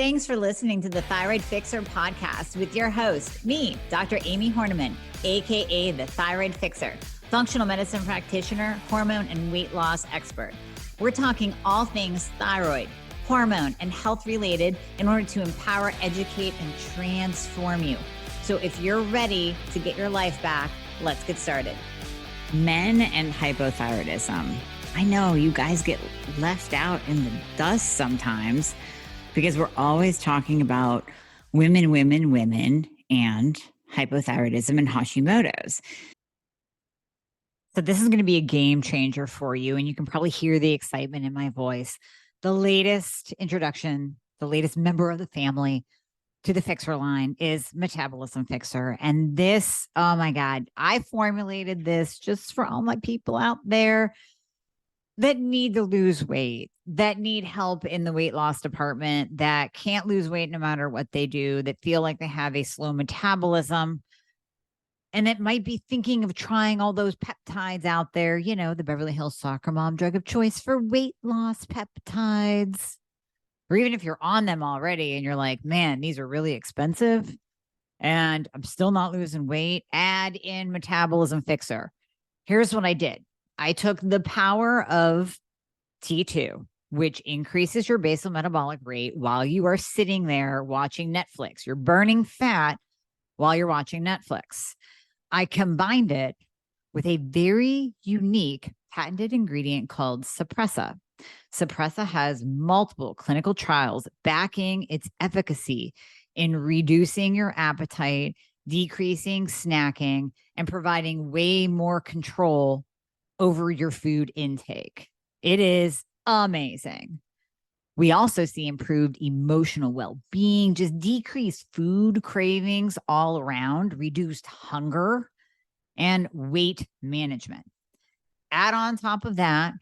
Thanks for listening to the Thyroid Fixer podcast with your host, me, Dr. Amie Hornaman, aka the Thyroid Fixer, functional medicine practitioner, hormone and weight loss expert. We're talking all things thyroid, hormone, and health related in order to empower, educate, and transform you. So if you're ready to get your life back, let's get started. Men and hypothyroidism. I know you guys get left out in the dust sometimes because we're always talking about women, and hypothyroidism and Hashimoto's. So this is going to be a game changer for you, and you can probably hear the excitement in my voice. The latest introduction, the latest member of the family to the Fixer line is Metabolism Fixer. And this, oh my God, I formulated this just for all my people out there that need to lose weight, that need help in the weight loss department, that can't lose weight no matter what they do, that feel like they have a slow metabolism, and that might be thinking of trying all those peptides out there, you know, the Beverly Hills soccer mom drug of choice for weight loss peptides. Or even if you're on them already and you're like, man, these are really expensive and I'm still not losing weight, add in Metabolism Fixer. Here's what I did. I took the power of T2, which increases your basal metabolic rate while you are sitting there watching Netflix. You're burning fat while you're watching Netflix. I combined it with a very unique patented ingredient called Suppressa. Suppressa has multiple clinical trials backing its efficacy in reducing your appetite, decreasing snacking, and providing way more control over your food intake. It is amazing. We also see improved emotional well-being, just decreased food cravings all around, reduced hunger, and weight management. Add on top of that,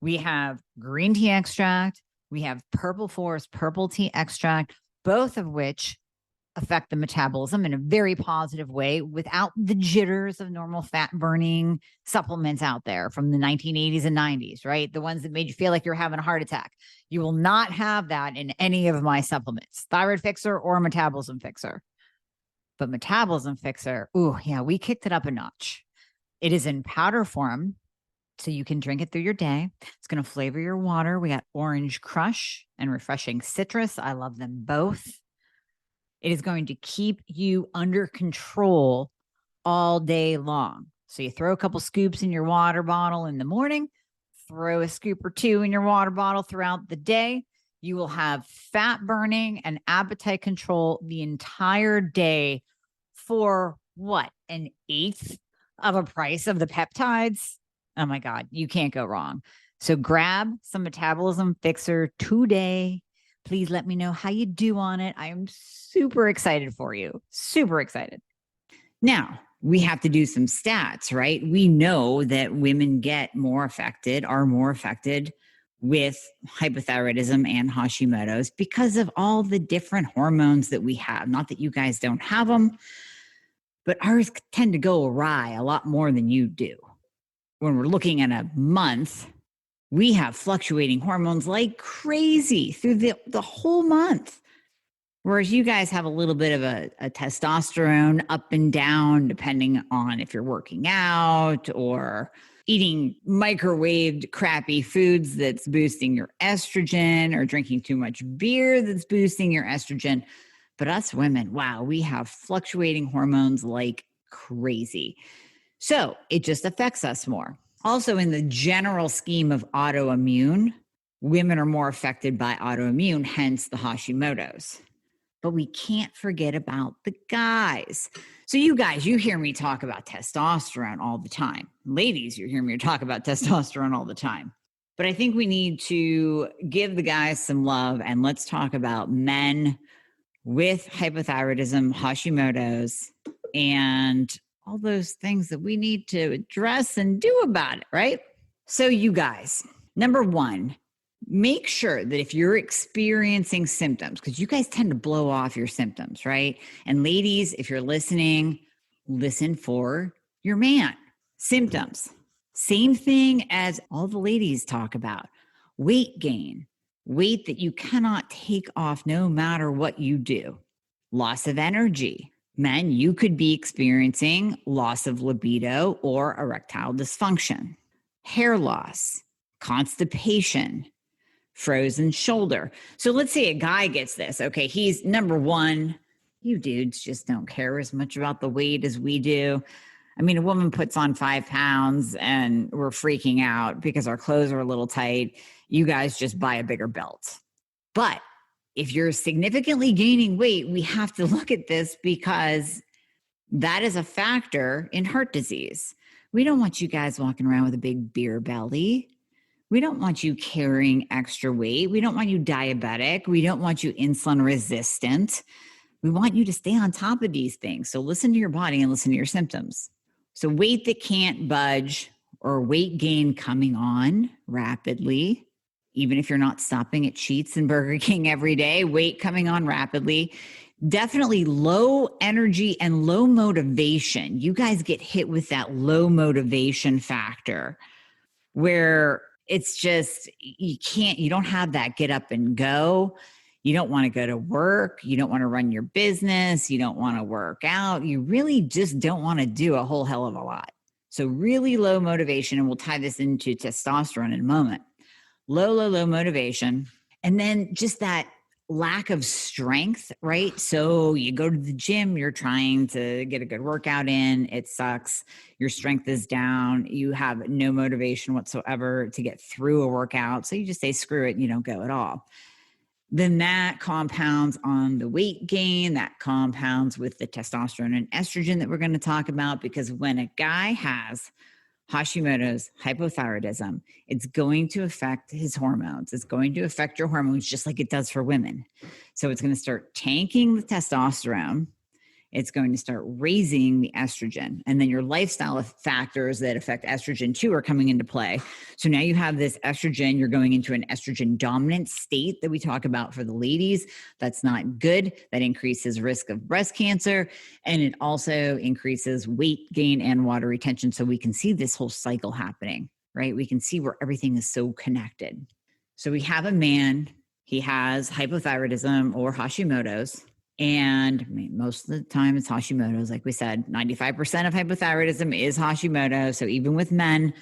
we have green tea extract, we have purple forest purple tea extract, both of which affect the metabolism in a very positive way without the jitters of normal fat burning supplements out there from the 1980s and 90s, right? The ones that made you feel like you're having a heart attack. You will not have that in any of my supplements, Thyroid Fixer or Metabolism Fixer. But Metabolism Fixer, ooh, yeah, we kicked it up a notch. It is in powder form, so you can drink it through your day. It's going to flavor your water. We got orange crush and refreshing citrus. I love them both. It is going to keep you under control all day long. So you throw a couple scoops in your water bottle in the morning, throw a scoop or two in your water bottle throughout the day. You will have fat burning and appetite control the entire day for what? An eighth of a price of the peptides? Oh my God, you can't go wrong. So grab some Metabolism Fixer today. Please let me know how you do on it. I am super excited for you. Super excited. Now, we have to do some stats, right? We know that women are more affected with hypothyroidism and Hashimoto's because of all the different hormones that we have. Not that you guys don't have them, but ours tend to go awry a lot more than you do. When we're looking at a month, we have fluctuating hormones like crazy through the whole month. Whereas you guys have a little bit of a testosterone up and down, depending on if you're working out or eating microwaved crappy foods that's boosting your estrogen or drinking too much beer that's boosting your estrogen. But us women, wow, we have fluctuating hormones like crazy. So it just affects us more. Also, in the general scheme of autoimmune, women are more affected by autoimmune, hence the Hashimoto's. But we can't forget about the guys. So you guys, you hear me talk about testosterone all the time. Ladies, you hear me talk about testosterone all the time. But I think we need to give the guys some love, and let's talk about men with hypothyroidism, Hashimoto's, and all those things that we need to address and do about it, right? So you guys, number one, make sure that if you're experiencing symptoms, because you guys tend to blow off your symptoms, right? And ladies, if you're listening, listen for your man. Symptoms. Same thing as all the ladies talk about. Weight gain, weight that you cannot take off no matter what you do. Loss of energy. Men, you could be experiencing loss of libido or erectile dysfunction. Hair loss, constipation, frozen shoulder. So let's say a guy gets this. Okay, he's number one. You dudes just don't care as much about the weight as we do. I mean, a woman puts on 5 pounds and we're freaking out because our clothes are a little tight. You guys just buy a bigger belt. But if you're significantly gaining weight, we have to look at this because that is a factor in heart disease. We don't want you guys walking around with a big beer belly. We don't want you carrying extra weight. We don't want you diabetic. We don't want you insulin resistant. We want you to stay on top of these things. So listen to your body and listen to your symptoms. So weight that can't budge or weight gain coming on rapidly, even if you're not stopping at Sheetz and Burger King every day, weight coming on rapidly. Definitely low energy and low motivation. You guys get hit with that low motivation factor where it's just, you don't have that get up and go. You don't want to go to work. You don't want to run your business. You don't want to work out. You really just don't want to do a whole hell of a lot. So really low motivation, and we'll tie this into testosterone in a moment. Low motivation. And then just that lack of strength, right? So you go to the gym, you're trying to get a good workout in. It sucks. Your strength is down. You have no motivation whatsoever to get through a workout. So you just say, screw it. You don't go at all. Then that compounds on the weight gain, that compounds with the testosterone and estrogen that we're going to talk about, because when a guy has Hashimoto's, hypothyroidism, it's going to affect his hormones. It's going to affect your hormones just like it does for women. So it's going to start tanking the testosterone. It's going to start raising the estrogen. And then your lifestyle factors that affect estrogen too are coming into play. So now you have this estrogen, you're going into an estrogen dominant state that we talk about for the ladies. That's not good. That increases risk of breast cancer. And it also increases weight gain and water retention. So we can see this whole cycle happening, right? We can see where everything is so connected. So we have a man, he has hypothyroidism or Hashimoto's. And I mean, most of the time it's Hashimoto's. Like we said, 95% of hypothyroidism is Hashimoto. So even with men,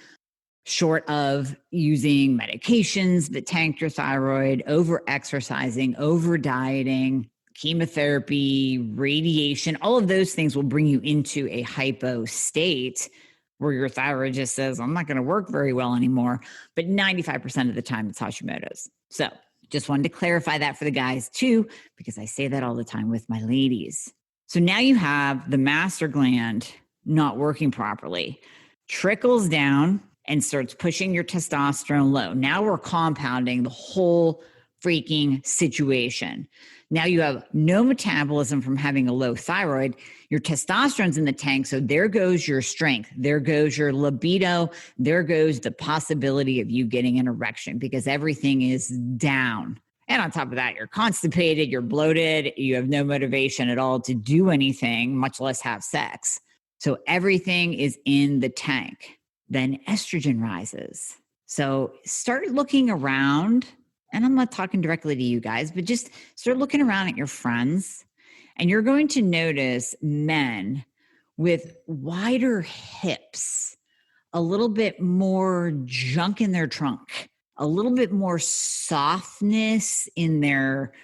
short of using medications that tank your thyroid, over exercising, over dieting, chemotherapy, radiation, all of those things will bring you into a hypo state where your thyroid just says, I'm not going to work very well anymore. But 95% of the time it's Hashimoto's. So just wanted to clarify that for the guys too, because I say that all the time with my ladies. So now you have the master gland not working properly, trickles down and starts pushing your testosterone low. Now we're compounding the whole freaking situation. Now you have no metabolism from having a low thyroid. Your testosterone's in the tank. So there goes your strength. There goes your libido. There goes the possibility of you getting an erection because everything is down. And on top of that, you're constipated, you're bloated, you have no motivation at all to do anything, much less have sex. So everything is in the tank. Then estrogen rises. So start looking around. And I'm not talking directly to you guys, but just start looking around at your friends, and you're going to notice men with wider hips, a little bit more junk in their trunk, a little bit more softness in their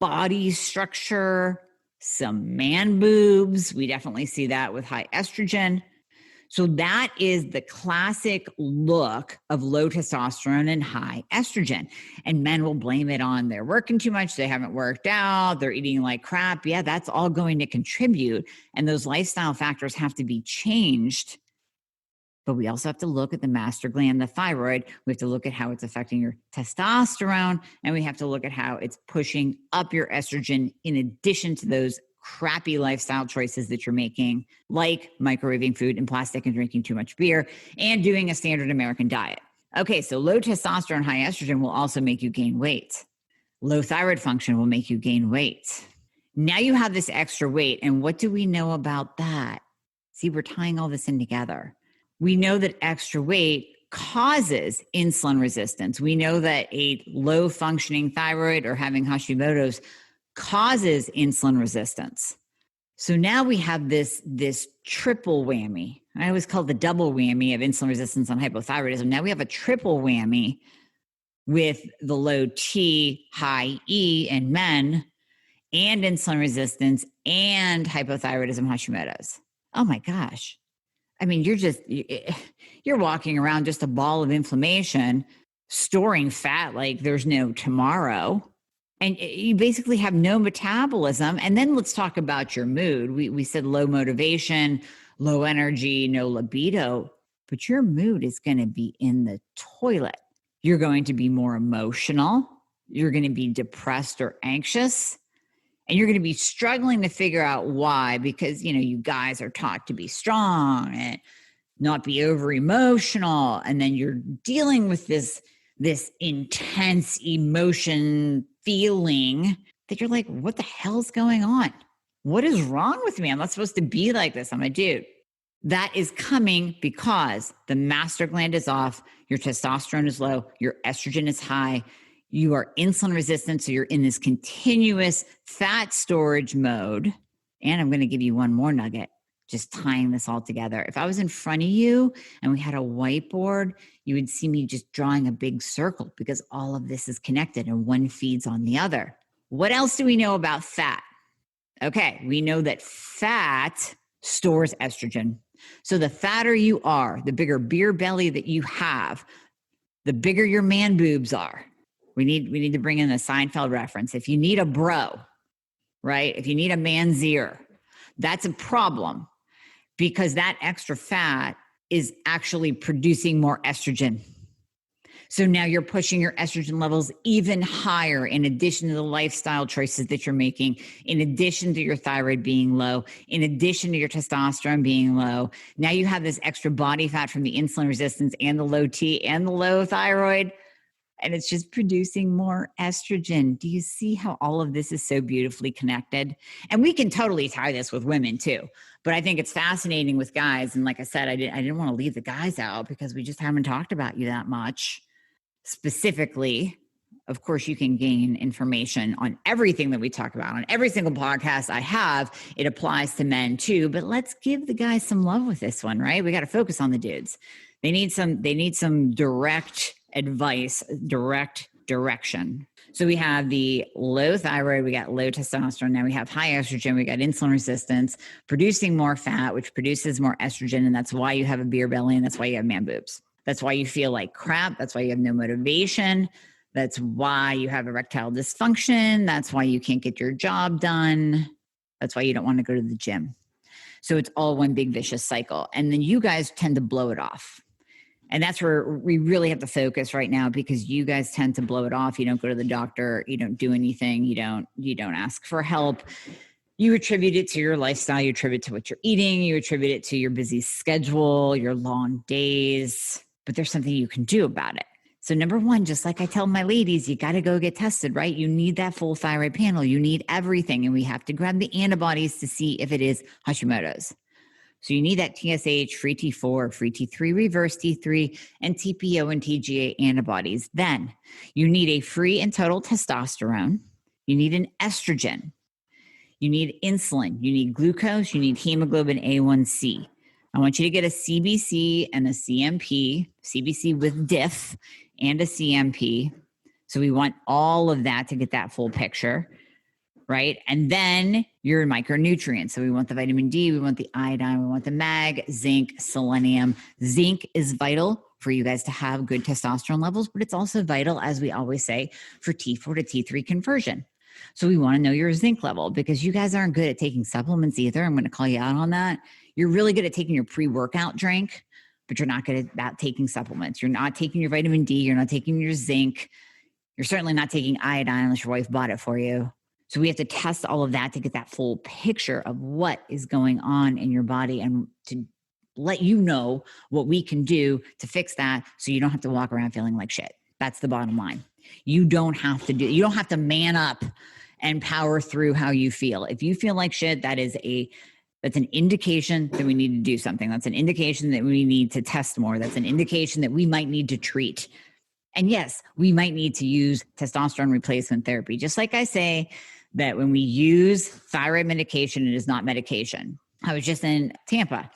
body structure, some man boobs. We definitely see that with high estrogen. So that is the classic look of low testosterone and high estrogen. And men will blame it on they're working too much, they haven't worked out, they're eating like crap. Yeah, that's all going to contribute. And those lifestyle factors have to be changed. But we also have to look at the master gland, the thyroid. We have to look at how it's affecting your testosterone. And we have to look at how it's pushing up your estrogen in addition to those crappy lifestyle choices that you're making, like microwaving food and plastic and drinking too much beer and doing a standard American diet. Okay, so low testosterone, high estrogen will also make you gain weight. Low thyroid function will make you gain weight. Now you have this extra weight, and what do we know about that? See, we're tying all this in together. We know that extra weight causes insulin resistance. We know that a low functioning thyroid or having Hashimoto's causes insulin resistance. So now we have this triple whammy. I always call it the double whammy of insulin resistance and hypothyroidism. Now we have a triple whammy with the low T, high E in men, and insulin resistance and hypothyroidism Hashimoto's. Oh my gosh. I mean, you're walking around just a ball of inflammation, storing fat like there's no tomorrow. And you basically have no metabolism. And then let's talk about your mood. We said low motivation, low energy, no libido, but your mood is going to be in the toilet. You're going to be more emotional. You're going to be depressed or anxious. And you're going to be struggling to figure out why, because, you guys are taught to be strong and not be over emotional. And then you're dealing with this intense emotion feeling that you're like, what the hell's going on? What is wrong with me? I'm not supposed to be like this. I'm a dude. That is coming because the master gland is off, your testosterone is low, your estrogen is high, you are insulin resistant, so you're in this continuous fat storage mode. And I'm going to give you one more nugget, just tying this all together. If I was in front of you and we had a whiteboard, you would see me just drawing a big circle because all of this is connected and one feeds on the other. What else do we know about fat? Okay, we know that fat stores estrogen. So the fatter you are, the bigger beer belly that you have, the bigger your man boobs are. We need to bring in a Seinfeld reference. If you need a bro, right? If you need a man's ear, that's a problem because that extra fat is actually producing more estrogen. So now you're pushing your estrogen levels even higher in addition to the lifestyle choices that you're making, in addition to your thyroid being low, in addition to your testosterone being low. Now you have this extra body fat from the insulin resistance and the low T and the low thyroid, and it's just producing more estrogen. Do you see how all of this is so beautifully connected? And we can totally tie this with women too. But I think it's fascinating with guys. And like I said, I didn't want to leave the guys out because we just haven't talked about you that much. Specifically, of course, you can gain information on everything that we talk about on every single podcast I have. It applies to men too, but let's give the guys some love with this one, right? We got to focus on the dudes. They need some direct advice, direct direction. So we have the low thyroid, we got low testosterone, now we have high estrogen, we got insulin resistance, producing more fat, which produces more estrogen, and that's why you have a beer belly, and that's why you have man boobs. That's why you feel like crap. That's why you have no motivation. That's why you have erectile dysfunction. That's why you can't get your job done. That's why you don't want to go to the gym. So it's all one big vicious cycle. And then you guys tend to blow it off. And that's where we really have to focus right now because you guys tend to blow it off. You don't go to the doctor. You don't do anything. You don't ask for help. You attribute it to your lifestyle. You attribute it to what you're eating. You attribute it to your busy schedule, your long days. But there's something you can do about it. So number one, just like I tell my ladies, you got to go get tested, right? You need that full thyroid panel. You need everything. And we have to grab the antibodies to see if it is Hashimoto's. So you need that TSH, free T4, free T3, reverse T3, and TPO and TGA antibodies. Then you need a free and total testosterone. You need an estrogen. You need insulin. You need glucose. You need hemoglobin A1C. I want you to get a CBC and a CMP, CBC with DIF and a CMP. So we want all of that to get that full picture, right? And then your micronutrients. So we want the vitamin D, we want the iodine, we want the mag, zinc, selenium. Zinc is vital for you guys to have good testosterone levels, but it's also vital, as we always say, for T4 to T3 conversion. So we want to know your zinc level because you guys aren't good at taking supplements either. I'm going to call you out on that. You're really good at taking your pre-workout drink, but you're not good at taking supplements. You're not taking your vitamin D. You're not taking your zinc. You're certainly not taking iodine unless your wife bought it for you. So we have to test all of that to get that full picture of what is going on in your body and to let you know what we can do to fix that so you don't have to walk around feeling like shit. That's the bottom line. You don't have to man up and power through how you feel. If you feel like shit, that is a That's an indication that we need to do something. That's an indication that we need to test more. That's an indication that we might need to treat. And yes, we might need to use testosterone replacement therapy. Just like I say that when we use thyroid medication, it is not medication. I was just in Tampa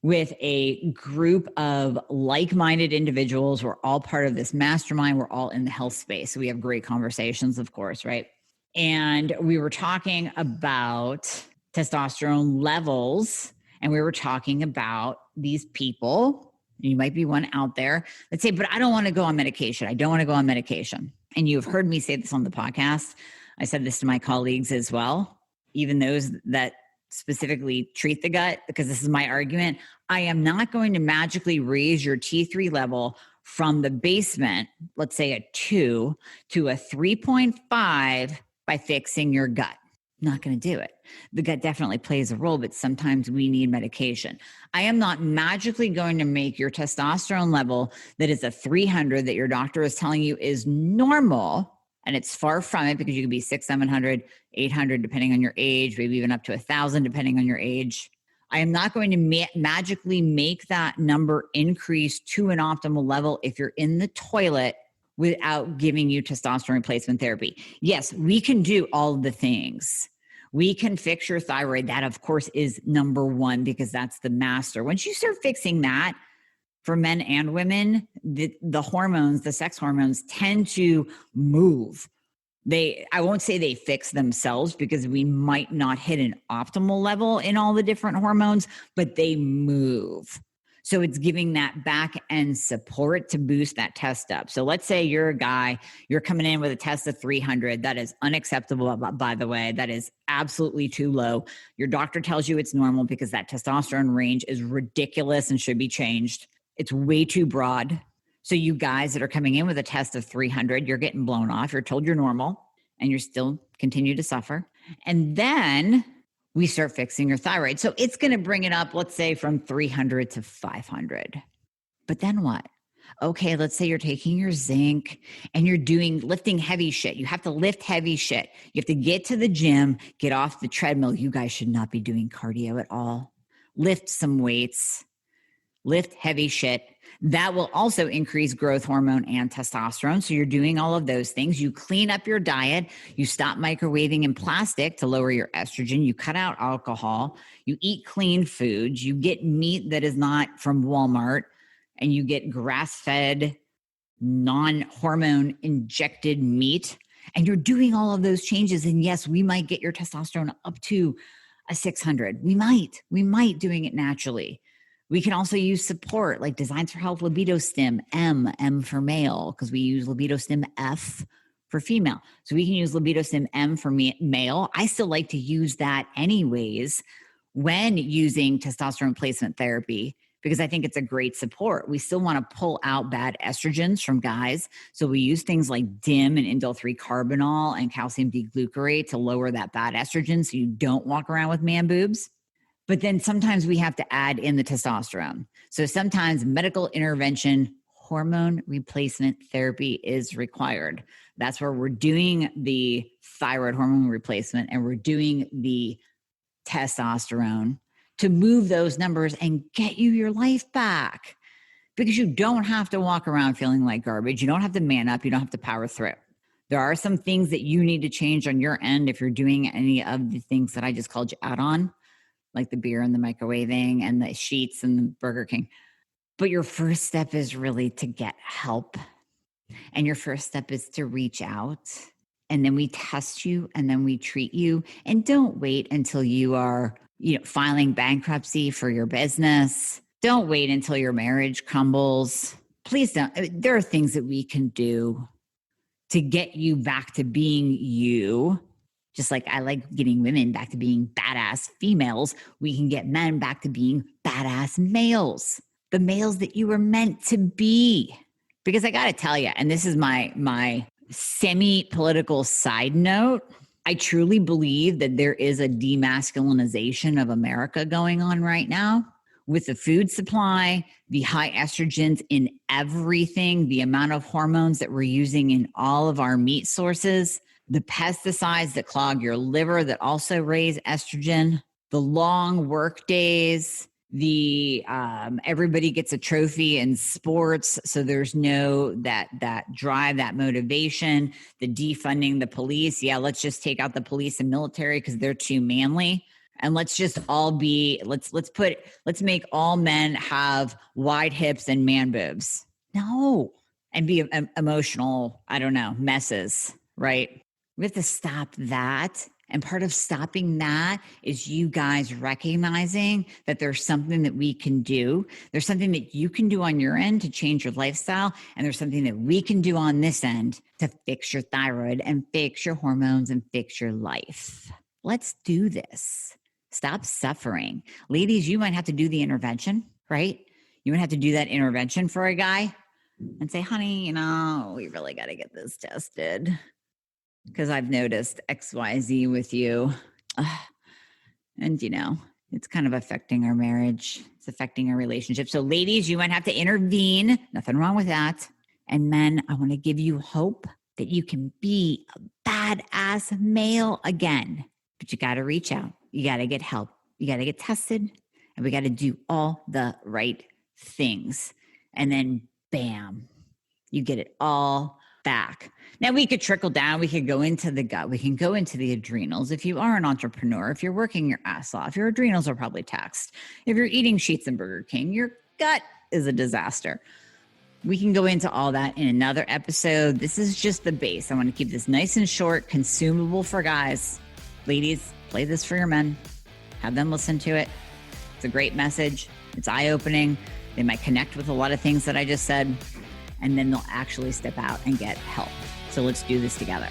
with a group of like-minded individuals. We're all part of this mastermind. We're all in the health space. So we have great conversations, of course, right? And we were talking about testosterone levels, and we were talking about these people. You might be one out there that say, but I don't want to go on medication. I don't want to go on medication. And you've heard me say this on the podcast. I said this to my colleagues as well, even those that specifically treat the gut, because this is my argument. I am not going to magically raise your T3 level from the basement, let's say a 2 to a 3.5 by fixing your gut. Not going to do it. The gut definitely plays a role, but sometimes we need medication. I am not magically going to make your testosterone level that is a 300 that your doctor is telling you is normal, and it's far from it because you could be 600, 700, 800, depending on your age, maybe even up to 1,000, depending on your age. I am not going to magically make that number increase to an optimal level if you're in the toilet without giving you testosterone replacement therapy. Yes, we can do all the things. We can fix your thyroid. That, of course, is number one because that's the master. Once you start fixing that for men and women, the hormones, the sex hormones tend to move. I won't say they fix themselves because we might not hit an optimal level in all the different hormones, but they move. So it's giving that back end support to boost that test up. So let's say you're a guy, you're coming in with a test of 300. That is unacceptable, by the way. That is absolutely too low. Your doctor tells you it's normal because that testosterone range is ridiculous and should be changed. It's way too broad. So you guys that are coming in with a test of 300, you're getting blown off. You're told you're normal and you're still continue to suffer. And then we start fixing your thyroid. So it's going to bring it up, let's say from 300 to 500. But then what? Okay, let's say you're taking your zinc and you're lifting heavy shit. You have to lift heavy shit. You have to get to the gym, get off the treadmill. You guys should not be doing cardio at all. Lift some weights, lift heavy shit. That will also increase growth hormone and testosterone. So you're doing all of those things. You clean up your diet. You stop microwaving and plastic to lower your estrogen. You cut out alcohol. You eat clean foods. You get meat that is not from Walmart. And you get grass-fed, non-hormone injected meat. And you're doing all of those changes. And yes, we might get your testosterone up to a 600. We might doing it naturally. We can also use support like Designs for Health Libido Stim, M for male, because we use Libido Stim F for female. So we can use Libido Stim M for male. I still like to use that anyways when using testosterone replacement therapy because I think it's a great support. We still want to pull out bad estrogens from guys. So we use things like DIM and indole 3-carbinol and calcium D-glucarate to lower that bad estrogen so you don't walk around with man boobs. But then sometimes we have to add in the testosterone. So sometimes medical intervention, hormone replacement therapy is required. That's where we're doing the thyroid hormone replacement and we're doing the testosterone to move those numbers and get you your life back. Because you don't have to walk around feeling like garbage. You don't have to man up. You don't have to power through. There are some things that you need to change on your end if you're doing any of the things that I just called you out on, like the beer and the microwaving and the sheets and the Burger King. But your first step is really to get help. And your first step is to reach out. And then we test you and then we treat you. And don't wait until you are, filing bankruptcy for your business. Don't wait until your marriage crumbles. Please don't. There are things that we can do to get you back to being you. Just like I like getting women back to being badass females, we can get men back to being badass males, the males that you were meant to be. Because I got to tell you, and this is my semi-political side note, I truly believe that there is a demasculinization of America going on right now with the food supply, the high estrogens in everything, the amount of hormones that we're using in all of our meat sources, the pesticides that clog your liver that also raise estrogen. the long work days, the everybody gets a trophy in sports, so there's no that drive, that motivation, the defunding the police. Yeah, let's just take out the police and military because they're too manly, and let's just all be let's make all men have wide hips and man boobs. No, and be emotional, I don't know, messes, right? We have to stop that. And part of stopping that is you guys recognizing that there's something that we can do. There's something that you can do on your end to change your lifestyle. And there's something that we can do on this end to fix your thyroid and fix your hormones and fix your life. Let's do this. Stop suffering. Ladies, you might have to do the intervention, right? You might have to do that intervention for a guy and say, honey, we really got to get this tested, because I've noticed XYZ with you. And, it's kind of affecting our marriage. It's affecting our relationship. So ladies, you might have to intervene. Nothing wrong with that. And men, I want to give you hope that you can be a badass male again. But you got to reach out. You got to get help. You got to get tested. And we got to do all the right things. And then, bam, you get it all back. Now we could trickle down. We could go into the gut. We can go into the adrenals. If you are an entrepreneur, if you're working your ass off, your adrenals are probably taxed. If you're eating Sheetz and Burger King, your gut is a disaster. We can go into all that in another episode. This is just the base. I want to keep this nice and short, consumable for guys. Ladies, play this for your men. Have them listen to it. It's a great message. It's eye-opening. They might connect with a lot of things that I just said, and then they'll actually step out and get help. So let's do this together.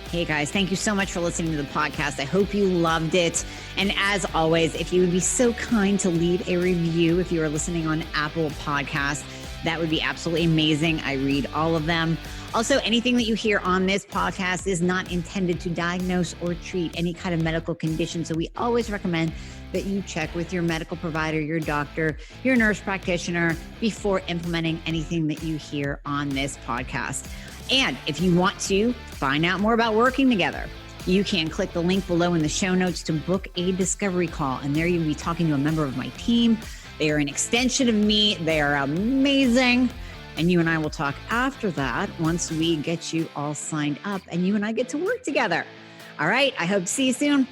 Hey guys, thank you so much for listening to the podcast. I hope you loved it. And as always, if you would be so kind to leave a review if you are listening on Apple Podcasts, that would be absolutely amazing. I read all of them. Also, anything that you hear on this podcast is not intended to diagnose or treat any kind of medical condition. So we always recommend that you check with your medical provider, your doctor, your nurse practitioner before implementing anything that you hear on this podcast. And if you want to find out more about working together, you can click the link below in the show notes to book a discovery call. And there you'll be talking to a member of my team. They are an extension of me. They are amazing. And you and I will talk after that once we get you all signed up and you and I get to work together. All right. I hope to see you soon.